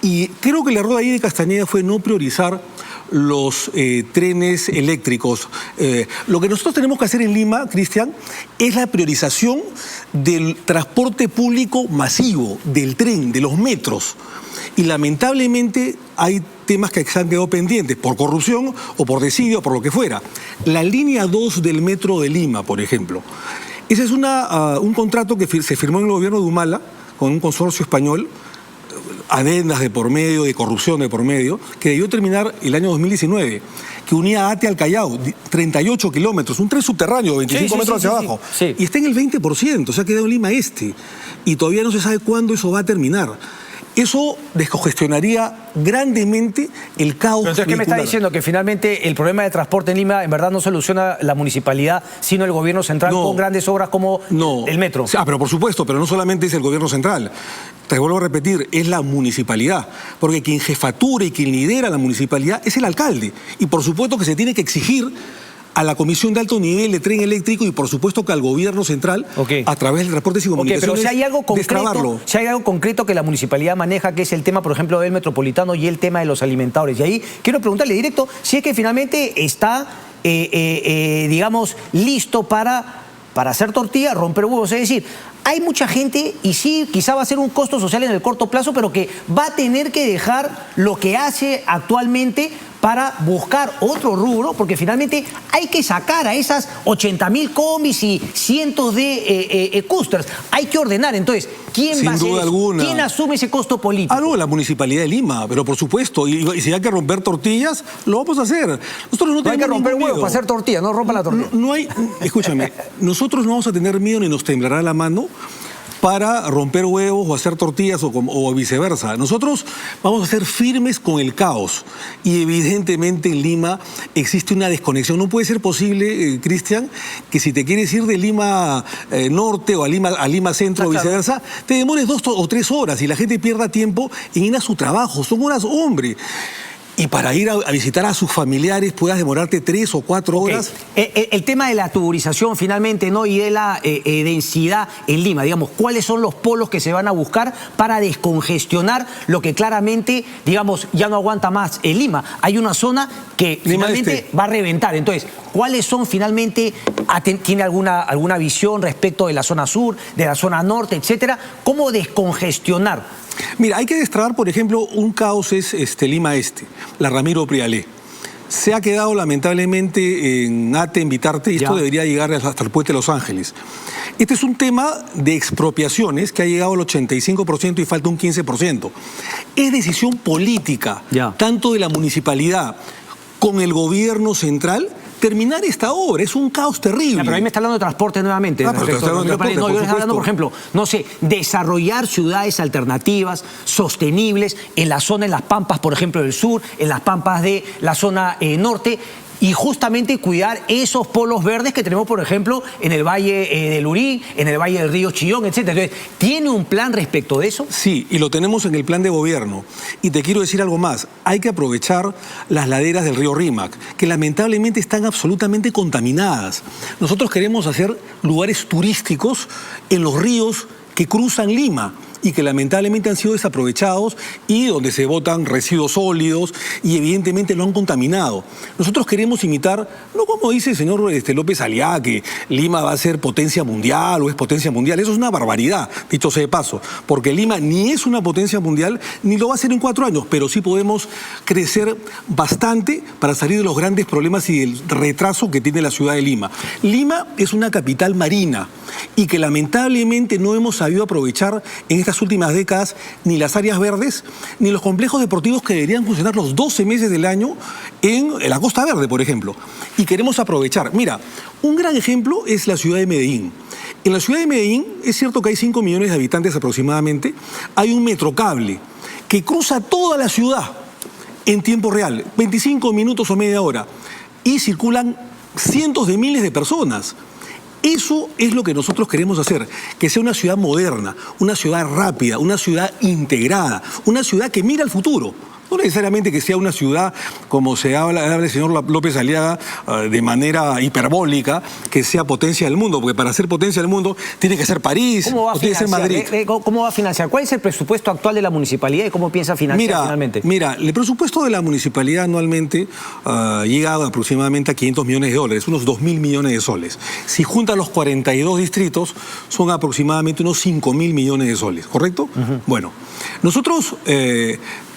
Y creo que el error ahí de Castañeda fue no priorizar los trenes eléctricos. Lo que nosotros tenemos que hacer en Lima, Cristian, es la priorización del transporte público masivo, del tren, de los metros. Y lamentablemente hay temas que se han quedado pendientes por corrupción o por desidia o por lo que fuera. La línea 2 del metro de Lima, por ejemplo. Ese es un contrato que se firmó en el gobierno de Humala con un consorcio español, adendas de por medio, de corrupción de por medio, que debió terminar el año 2019, que unía a Ate al Callao, 38 kilómetros, un tren subterráneo, 25 metros hacia abajo. Y está en el 20%, se ha quedado en Lima Este, y todavía no se sabe cuándo eso va a terminar. Eso descongestionaría grandemente el caos. Pero entonces, ¿qué me está diciendo? Que finalmente el problema de transporte en Lima en verdad no soluciona la municipalidad, sino el gobierno central con grandes obras como el metro. Pero por supuesto, pero no solamente es el gobierno central. Te vuelvo a repetir, es la municipalidad. Porque quien jefatura y quien lidera la municipalidad es el alcalde. Y por supuesto que se tiene que exigir a la Comisión de Alto Nivel de Tren Eléctrico y por supuesto que al gobierno central a través del transporte y comunicaciones pero si hay algo concreto que la municipalidad maneja, que es el tema, por ejemplo, del Metropolitano y el tema de los alimentadores. Y ahí quiero preguntarle directo si es que finalmente está, digamos, listo para hacer tortilla, romper huevos. Es decir, hay mucha gente, y sí, quizá va a ser un costo social en el corto plazo, pero que va a tener que dejar lo que hace actualmente para buscar otro rubro, porque finalmente hay que sacar a esas 80.000 combis y cientos de cústers. Hay que ordenar. Entonces, ¿quién va a hacer eso? ¿Quién asume ese costo político? La Municipalidad de Lima, pero por supuesto. Y si hay que romper tortillas, lo vamos a hacer. Nosotros no hay que romper huevos para hacer tortillas, no rompa la tortilla. Escúchame, nosotros no vamos a tener miedo ni nos temblará la mano para romper huevos o hacer tortillas o viceversa. Nosotros vamos a ser firmes con el caos y evidentemente en Lima existe una desconexión. No puede ser posible, Cristian, que si te quieres ir de Lima Norte o a Lima Centro o viceversa, te demores 2 o 3 horas y la gente pierda tiempo en ir a su trabajo. Son horas, hombre. Y para ir a visitar a sus familiares puedas demorarte 3 o 4 horas. El tema de la tuburización finalmente, ¿no? Y de la densidad en Lima, digamos, ¿cuáles son los polos que se van a buscar para descongestionar lo que claramente, digamos, ya no aguanta más en Lima? Hay una zona que finalmente va a reventar. Entonces, ¿cuáles son finalmente, tiene alguna visión respecto de la zona sur, de la zona norte, etcétera? ¿Cómo descongestionar? Mira, hay que destrabar, por ejemplo, un caos es Lima Este, la Ramiro Prialé. Se ha quedado lamentablemente en Ate, en Vitarte, y esto debería llegar hasta el puente de Los Ángeles. Este es un tema de expropiaciones que ha llegado al 85% y falta un 15%. Es decisión política, tanto de la municipalidad con el gobierno central terminar esta obra. Es un caos terrible. Pero ahí me está hablando de transporte nuevamente. Pero está hablando de transporte, yo les estoy hablando, por ejemplo, no sé, desarrollar ciudades alternativas, sostenibles, en la zona, en las pampas, por ejemplo, del sur, en las pampas de la zona norte, y justamente cuidar esos polos verdes que tenemos, por ejemplo, en el Valle del Urí, en el Valle del Río Chillón, etc. Entonces, ¿tiene un plan respecto de eso? Sí, y lo tenemos en el plan de gobierno. Y te quiero decir algo más. Hay que aprovechar las laderas del río Rímac, que lamentablemente están absolutamente contaminadas. Nosotros queremos hacer lugares turísticos en los ríos que cruzan Lima y que lamentablemente han sido desaprovechados y donde se botan residuos sólidos y evidentemente lo han contaminado. Nosotros queremos imitar, no como dice el señor López Aliaga, que Lima va a ser potencia mundial o es potencia mundial. Eso es una barbaridad, dicho sea de paso, porque Lima ni es una potencia mundial ni lo va a ser en 4 años, pero sí podemos crecer bastante para salir de los grandes problemas y del retraso que tiene la ciudad de Lima. Lima es una capital marina y que lamentablemente no hemos sabido aprovechar en estas últimas décadas ni las áreas verdes ni los complejos deportivos que deberían funcionar los 12 meses del año en la Costa Verde, por ejemplo. Y queremos aprovechar. Mira, un gran ejemplo es la ciudad de Medellín. En la ciudad de Medellín es cierto que hay 5 millones de habitantes aproximadamente. Hay un metrocable que cruza toda la ciudad en tiempo real, 25 minutos o media hora, y circulan cientos de miles de personas. Eso es lo que nosotros queremos hacer, que sea una ciudad moderna, una ciudad rápida, una ciudad integrada, una ciudad que mira al futuro. No necesariamente que sea una ciudad, como se habla el señor López Aliaga, de manera hiperbólica, que sea potencia del mundo, porque para ser potencia del mundo tiene que ser París, o tiene que ser Madrid. ¿Cómo va a financiar? ¿Cuál es el presupuesto actual de la municipalidad y cómo piensa financiar finalmente? Mira, el presupuesto de la municipalidad anualmente llega aproximadamente a 500 millones de dólares, unos 2.000 millones de soles. Si juntan los 42 distritos, son aproximadamente unos 5.000 millones de soles, ¿correcto? Bueno, nosotros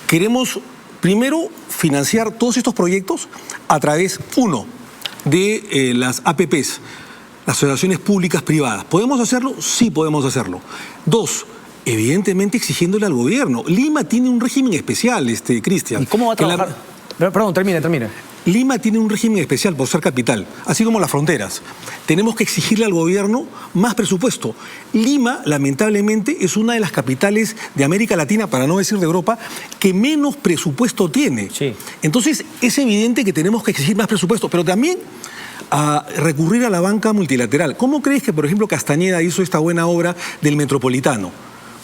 queremos primero financiar todos estos proyectos a través, uno, de las APPs, las asociaciones públicas privadas. ¿Podemos hacerlo? Sí, podemos hacerlo. 2, evidentemente exigiéndole al gobierno. Lima tiene un régimen especial, Cristian. ¿Y cómo va a trabajar? Perdón, termina. Lima tiene un régimen especial por ser capital, así como las fronteras. Tenemos que exigirle al gobierno más presupuesto. Lima, lamentablemente, es una de las capitales de América Latina, para no decir de Europa, que menos presupuesto tiene. Sí. Entonces, es evidente que tenemos que exigir más presupuesto, pero también a recurrir a la banca multilateral. ¿Cómo crees que, por ejemplo, Castañeda hizo esta buena obra del Metropolitano?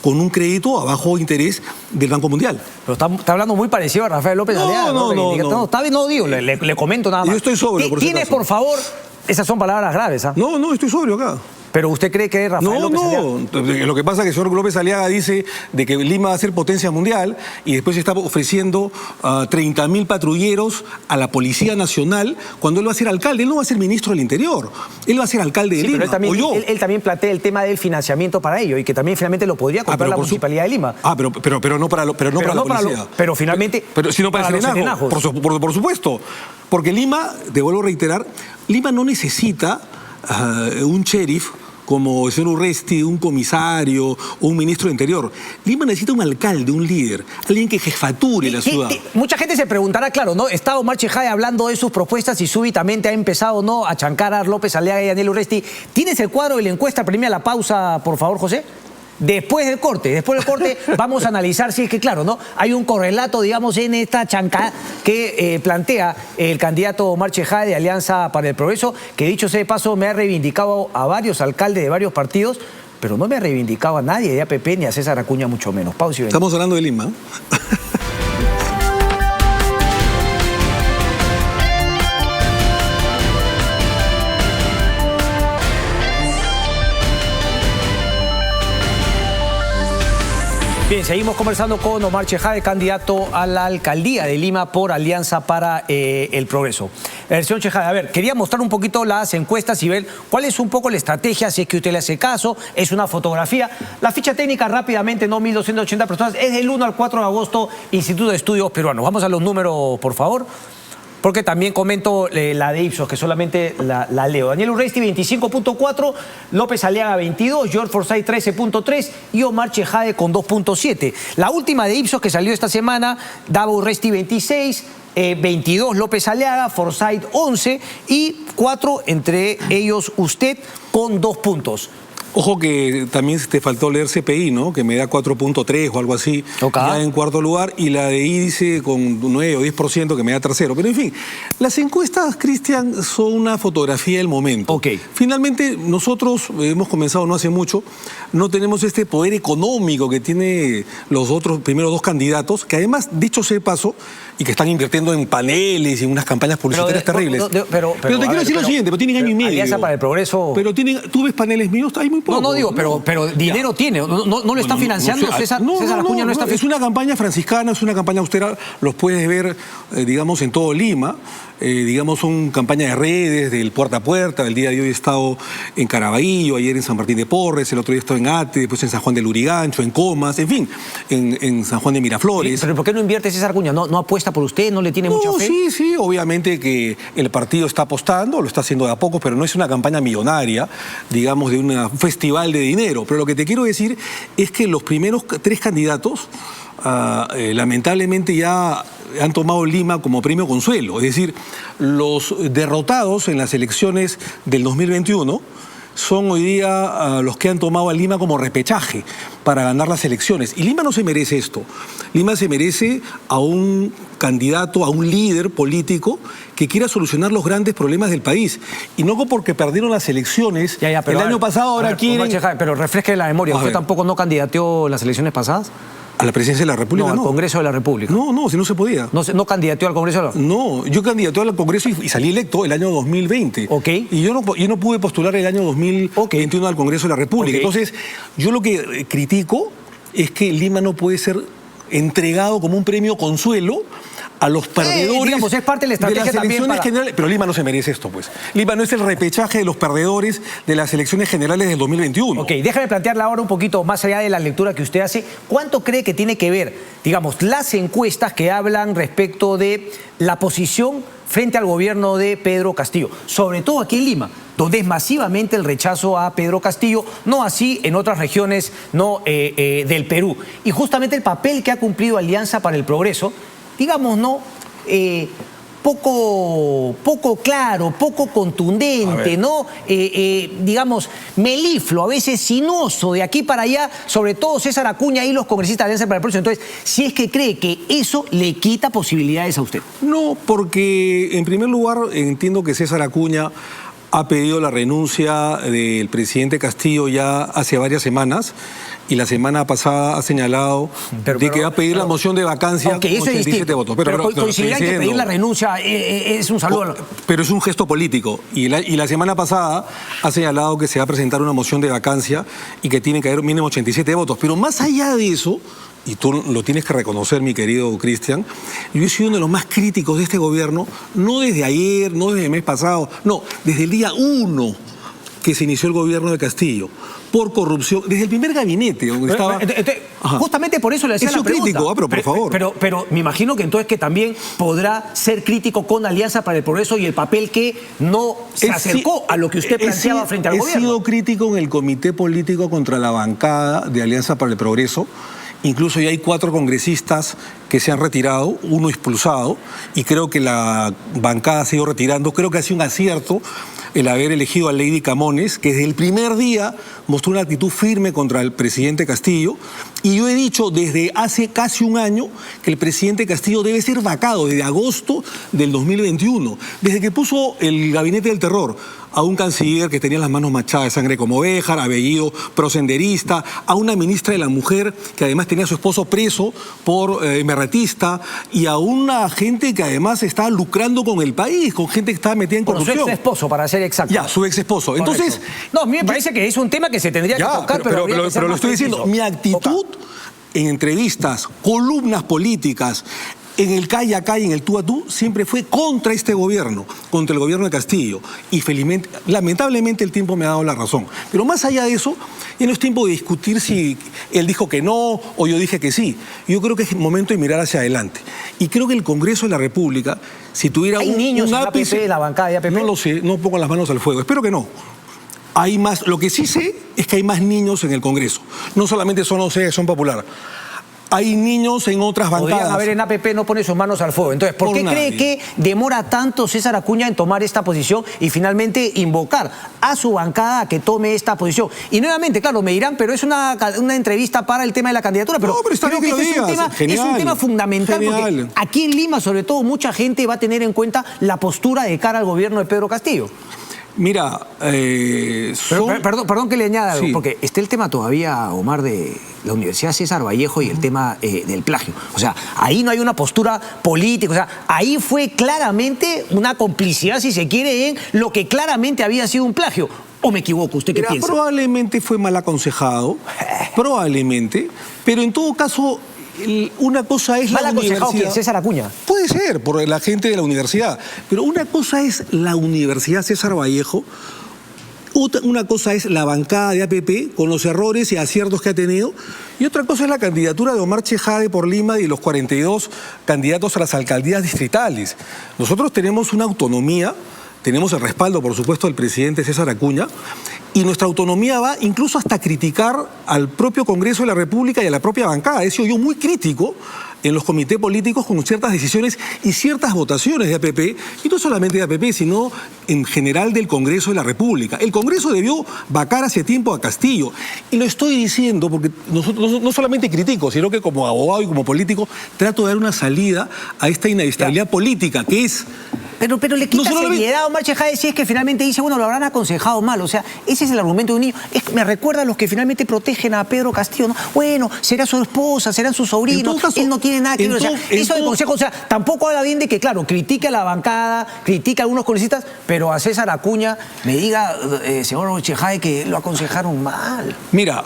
Con un crédito a bajo interés del Banco Mundial. Pero está hablando muy parecido a Rafael López Aliaga. No, está bien, no digo, le comento nada más. Yo estoy sobrio, por si ¿Tienes, por favor, esas son palabras graves, ¿ah? No, estoy sobrio acá. ¿Pero usted cree que es Rafael López Aliaga? No, lo que pasa es que el señor López Aliaga dice de que Lima va a ser potencia mundial y después está ofreciendo 30.000 patrulleros a la Policía Nacional cuando él va a ser alcalde. Él no va a ser ministro del Interior, él va a ser alcalde de Lima. Pero él también plantea el tema del financiamiento para ello y que también finalmente lo podría comprar la Municipalidad de Lima. Pero no para la policía. Pero finalmente sino para el serenazgo, por supuesto. Porque Lima, te vuelvo a reiterar, Lima no necesita un sheriff como el señor Urresti, un comisario o un ministro de Interior. Lima necesita un alcalde, un líder, alguien que jefature la ciudad. Mucha gente se preguntará, claro, ¿no? Está Omar Chejade hablando de sus propuestas y súbitamente ha empezado, ¿no?, a chancar a López Aliaga y a Daniel Urresti. ¿Tienes el cuadro de la encuesta? Premia la pausa, por favor, José. Después del corte vamos a analizar si es que, claro, ¿no?, hay un correlato, digamos, en esta chancada que plantea el candidato Omar Chejade de Alianza para el Progreso, que dicho sea de paso me ha reivindicado a varios alcaldes de varios partidos, pero no me ha reivindicado a nadie de APP ni a César Acuña mucho menos. Pausa y venimos. Estamos hablando de Lima. Bien, seguimos conversando con Omar Chejade, candidato a la alcaldía de Lima por Alianza para el Progreso. Señor Chejade, a ver, quería mostrar un poquito las encuestas y ver cuál es un poco la estrategia, si es que usted le hace caso, es una fotografía. La ficha técnica rápidamente, no 1.280 personas, es del 1 al 4 de agosto, Instituto de Estudios Peruanos. Vamos a los números, por favor. Porque también comento la de Ipsos, que solamente la leo. Daniel Urresti, 25.4, López Aliaga, 22, George Forsyth, 13.3 y Omar Chejade con 2.7. La última de Ipsos que salió esta semana daba Urresti 26, 22 López Aliaga, Forsyth 11 y 4 entre ellos usted con 2 puntos. Ojo que también te faltó leer CPI, ¿no? Que me da 4.3 o algo así, ya en cuarto lugar, y la de Índice con 9 o 10% que me da tercero. Pero en fin, las encuestas, Cristian, son una fotografía del momento. Finalmente, nosotros hemos comenzado no hace mucho, no tenemos este poder económico que tiene los otros primeros 2 candidatos, que además, dicho sea de paso, y que están invirtiendo en paneles y en unas campañas publicitarias terribles. Pero te quiero decir lo siguiente, pero tienen año y medio. Alianza para el Progreso. Pero tú ves paneles míos, hay muy poco. No digo, pero dinero tiene, no lo está financiando, César Acuña no está financiando. Es una campaña franciscana, es una campaña austera, los puedes ver, digamos, en todo Lima. Digamos, son campañas de redes, del puerta a puerta. El día de hoy he estado en Caraballo, ayer en San Martín de Porres, el otro día he estado en Ate, después en San Juan del Lurigancho, en Comas, en fin, en San Juan de Miraflores. ¿Pero por qué no invierte César Acuña? ¿No apuesta por usted? ¿No le tiene mucha fe? Sí, obviamente que el partido está apostando, lo está haciendo de a poco, pero no es una campaña millonaria, digamos, de un festival de dinero. Pero lo que te quiero decir es que los primeros 3 candidatos lamentablemente ya han tomado Lima como premio consuelo. Es decir, los derrotados en las elecciones del 2021 son hoy día los que han tomado a Lima como repechaje para ganar las elecciones. Y Lima no se merece esto. Lima se merece a un candidato, a un líder político que quiera solucionar los grandes problemas del país. Y no porque perdieron las elecciones el año pasado, ahora quieren... Pero refresque la memoria. ¿Usted tampoco no candidateó en las elecciones pasadas? ¿A la presidencia de la República? No, al Congreso de la República. No, si no se podía. ¿No candidateó al Congreso de la República? No, yo candidateé al Congreso y salí electo el año 2020. Y yo no pude postular el año 2021 al Congreso de la República. Entonces, yo lo que critico es que Lima no puede ser entregado como un premio consuelo a los perdedores digamos, es parte de la estrategia de las elecciones generales. Pero Lima no se merece esto, pues. Lima no es el repechaje de los perdedores de las elecciones generales del 2021. Déjame plantearla ahora un poquito más allá de la lectura que usted hace. ¿Cuánto cree que tiene que ver, digamos, las encuestas que hablan respecto de la posición frente al gobierno de Pedro Castillo? Sobre todo aquí en Lima, donde es masivamente el rechazo a Pedro Castillo, no así en otras regiones del Perú. Y justamente el papel que ha cumplido Alianza para el Progreso, digamos, poco claro, poco contundente, digamos, melifluo, a veces sinuoso, de aquí para allá, sobre todo César Acuña y los congresistas de Alianza para el Progreso. Entonces, si es que cree que eso le quita posibilidades a usted. No, porque en primer lugar entiendo que César Acuña ha pedido la renuncia del presidente Castillo ya hace varias semanas, y la semana pasada ha señalado que va a pedir la moción de vacancia con 87 votos. Pero coincidirán que pedir la renuncia es un saludo. Pero es un gesto político. Y la semana pasada ha señalado que se va a presentar una moción de vacancia y que tiene que haber mínimo 87 votos. Pero más allá de eso, y tú lo tienes que reconocer, mi querido Cristian, yo he sido uno de los más críticos de este gobierno, no desde ayer, no desde el mes pasado, no, desde el día 1 que se inició el gobierno de Castillo, por corrupción, desde el primer gabinete donde estaba... Justamente por eso le hacía la pregunta. Crítico, pero por favor. Pero me imagino que entonces que también podrá ser crítico con Alianza para el Progreso y el papel que no se acercó a lo que usted planteaba frente al gobierno. He sido crítico en el comité político contra la bancada de Alianza para el Progreso. Incluso ya hay 4 congresistas que se han retirado, 1 expulsado, y creo que la bancada se ha ido retirando. Creo que ha sido un acierto el haber elegido a Lady Camones, que desde el primer día mostró una actitud firme contra el presidente Castillo. Y yo he dicho desde hace casi un año que el presidente Castillo debe ser vacado desde agosto del 2021, desde que puso el gabinete del terror a un canciller que tenía las manos manchadas de sangre como Béjar, apellido prosenderista, a una ministra de la Mujer que además tenía a su esposo preso por emerretista, y a una gente que además estaba lucrando con el país, con gente que estaba metida en corrupción. Su ex esposo, para ser exacto. Ya, su ex esposo. Entonces, no, a mí me parece que es un tema que se tendría que tocar, pero lo estoy diciendo. Mi actitud en entrevistas, columnas políticas, en el calle a calle, en el tú a tú, siempre fue contra este gobierno, contra el gobierno de Castillo. Y felizmente, lamentablemente el tiempo me ha dado la razón. Pero más allá de eso, ya no es tiempo de discutir si él dijo que no o yo dije que sí. Yo creo que es momento de mirar hacia adelante. Y creo que el Congreso de la República, si tuviera ¿Hay niños un en ápice, APP, la bancada de APP? No lo sé, no pongo las manos al fuego. Espero que no. Hay más, lo que sí sé es que hay más niños en el Congreso. No solamente son OCE, son Popular. Hay niños en otras bancadas. Podrían haber en APP, no pone sus manos al fuego. Entonces, ¿por qué cree que demora tanto César Acuña en tomar esta posición y finalmente invocar a su bancada a que tome esta posición? Y nuevamente, claro, me dirán, pero es una entrevista para el tema de la candidatura, pero, pero creo que este es un tema fundamental, porque aquí en Lima, sobre todo, mucha gente va a tener en cuenta la postura de cara al gobierno de Pedro Castillo. Mira, perdón que le añada algo, porque está el tema todavía, Omar, de la Universidad César Vallejo y el tema del plagio. O sea, ahí no hay una postura política, o sea, ahí fue claramente una complicidad, si se quiere, en lo que claramente había sido un plagio. ¿O me equivoco? ¿Usted qué piensa? Probablemente fue mal aconsejado, probablemente, pero en todo caso, una cosa es la universidad. César Acuña. Puede ser, por la gente de la universidad, pero una cosa es la Universidad César Vallejo, una cosa es la bancada de APP con los errores y aciertos que ha tenido, y otra cosa es la candidatura de Omar Chejade por Lima y los 42 candidatos a las alcaldías distritales. Nosotros tenemos una autonomía, tenemos el respaldo, por supuesto, del presidente César Acuña, y nuestra autonomía va incluso hasta criticar al propio Congreso de la República y a la propia bancada. He sido yo muy crítico en los comités políticos con ciertas decisiones y ciertas votaciones de APP, y no solamente de APP, sino en general del Congreso de la República. El Congreso debió vacar hace tiempo a Castillo, y lo estoy diciendo porque no solamente critico, sino que como abogado y como político trato de dar una salida a esta inestabilidad política, que es... Pero le quita seriedad a Omar Chejade si es que finalmente dice, bueno, lo habrán aconsejado mal. O sea, ese es el argumento de un niño. Me recuerda a los que finalmente protegen a Pedro Castillo, ¿no? Bueno, será su esposa, serán sus sobrinos, él no tiene nada que ver. O sea, eso de consejo, o sea, tampoco habla bien de que, claro, critique a la bancada, critique a algunos congresistas, pero a César Acuña me diga, señor Chejade, que lo aconsejaron mal. Mira,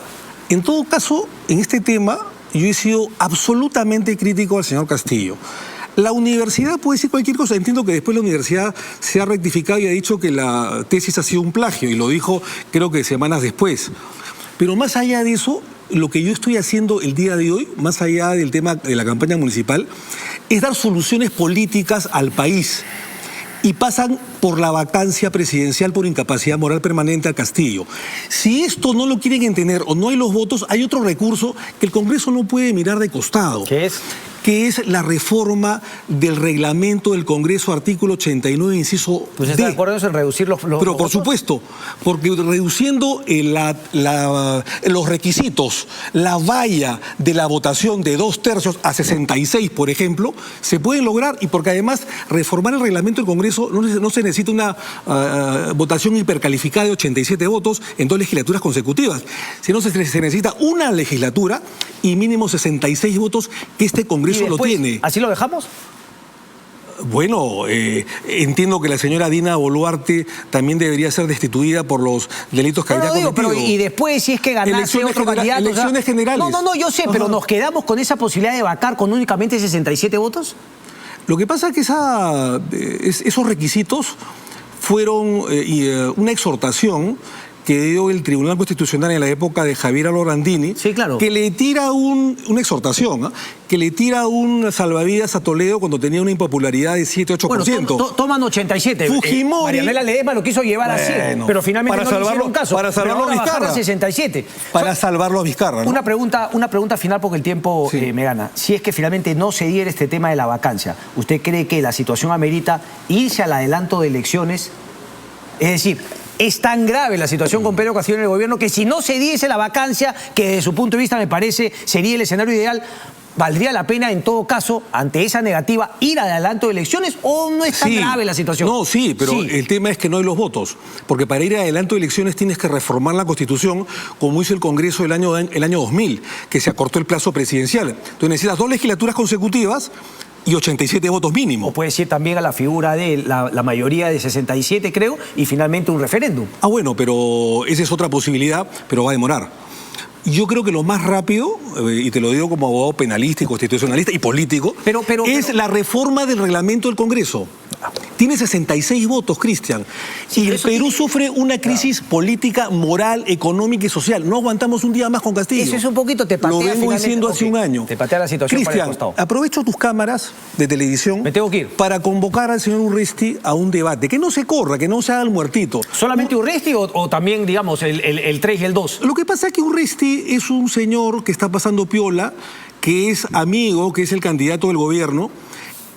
en todo caso, en este tema, yo he sido absolutamente crítico al señor Castillo. La universidad puede decir cualquier cosa. Entiendo que después la universidad se ha rectificado y ha dicho que la tesis ha sido un plagio, y lo dijo creo que semanas después. Pero más allá de eso, lo que yo estoy haciendo el día de hoy, más allá del tema de la campaña municipal, es dar soluciones políticas al país. Y pasan por la vacancia presidencial por incapacidad moral permanente al Castillo. Si esto no lo quieren entender o no hay los votos, hay otro recurso que el Congreso no puede mirar de costado. ¿Qué es? Que es la reforma del reglamento del Congreso, artículo 89, inciso pues está de acuerdo en reducir los Pero votos. por supuesto, porque reduciendo los requisitos, la valla de la votación de 2/3 a 66, por ejemplo, se pueden lograr, y porque además reformar el reglamento del Congreso no se necesita una votación hipercalificada de 87 votos en 2 legislaturas consecutivas, sino se necesita una legislatura y mínimo 66 votos que este Congreso lo tiene. ¿Así lo dejamos? Bueno, entiendo que la señora Dina Boluarte también debería ser destituida por los delitos que habría cometido. Pero y después, si es que ganase otro candidato... Elecciones generales. No, yo sé, pero ¿nos quedamos con esa posibilidad de vacar con únicamente 67 votos? Lo que pasa es que esos requisitos fueron una exhortación que dio el Tribunal Constitucional en la época de Javier Alorandini, sí, claro, que le tira una exhortación, que le tira un salvavidas a Toledo cuando tenía una impopularidad de 7-8%. Bueno, toman 87. Fujimori... Marianela Ledesma lo quiso llevar a 100, pero finalmente no le hicieron caso. Para salvarlo a Vizcarra. 67. Para salvarlo a Vizcarra, ¿no? Una pregunta final porque el tiempo me gana. Si es que finalmente no se diera este tema de la vacancia, ¿usted cree que la situación amerita irse al adelanto de elecciones? Es decir, es tan grave la situación con Pedro Castillo en el gobierno que si no se diese la vacancia, que desde su punto de vista me parece sería el escenario ideal, ¿valdría la pena en todo caso, ante esa negativa, ir al adelanto de elecciones, o no es tan grave la situación? No, sí, pero el tema es que no hay los votos, porque para ir a adelanto de elecciones tienes que reformar la Constitución, como hizo el Congreso el año 2000, que se acortó el plazo presidencial. Entonces necesitas 2 legislaturas consecutivas y 87 votos mínimo. O puede ser también a la figura de la mayoría de 67, creo, y finalmente un referéndum. Bueno, pero esa es otra posibilidad, pero va a demorar. Yo creo que lo más rápido, y te lo digo como abogado penalista y constitucionalista y político, es la reforma del reglamento del Congreso. Tiene 66 votos, Cristian. Y el Perú sufre una crisis política, moral, económica y social. No aguantamos un día más con Castillo. Eso es un poquito, te patea. Lo vengo diciendo hace un año. Te patea la situación. Cristian, aprovecho tus cámaras de televisión. Me tengo que ir. Para convocar al señor Urresti a un debate. Que no se corra, que no se haga el muertito. ¿Solamente Urresti o también, digamos, el 3 y el 2? Lo que pasa es que Urresti es un señor que está pasando piola, que es amigo, que es el candidato del gobierno,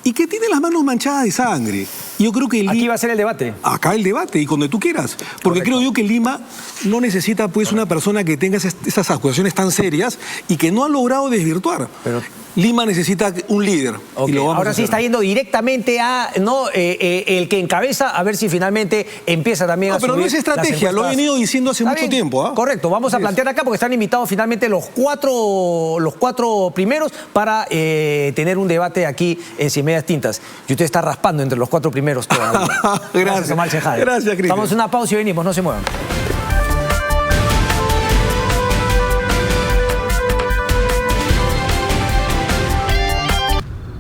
y que tiene las manos manchadas de sangre. Yo creo que aquí va a ser el debate. Acá el debate, y donde tú quieras. Porque creo yo que Lima no necesita pues una persona que tenga esas acusaciones tan serias y que no ha logrado desvirtuar. Pero Lima necesita un líder. Okay. Y lo vamos Ahora sí está yendo directamente a el que encabeza, a ver si finalmente empieza también a subir. Pero no es estrategia, lo he venido diciendo hace mucho tiempo. Correcto, vamos a plantear acá porque están invitados finalmente los cuatro primeros para tener un debate aquí en Sin Medias Tintas. Y usted está raspando entre los 4 primeros todavía. Gracias, Omar Chejade. Gracias, Cristian. Vamos a una pausa y venimos, no se muevan.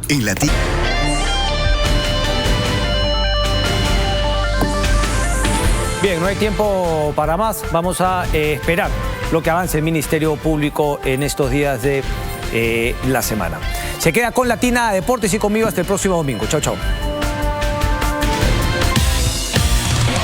En la Bien, no hay tiempo para más. Vamos a esperar lo que avance el Ministerio Público en estos días de la semana. Se queda con Latina Deportes y conmigo hasta el próximo domingo. Chau, chau.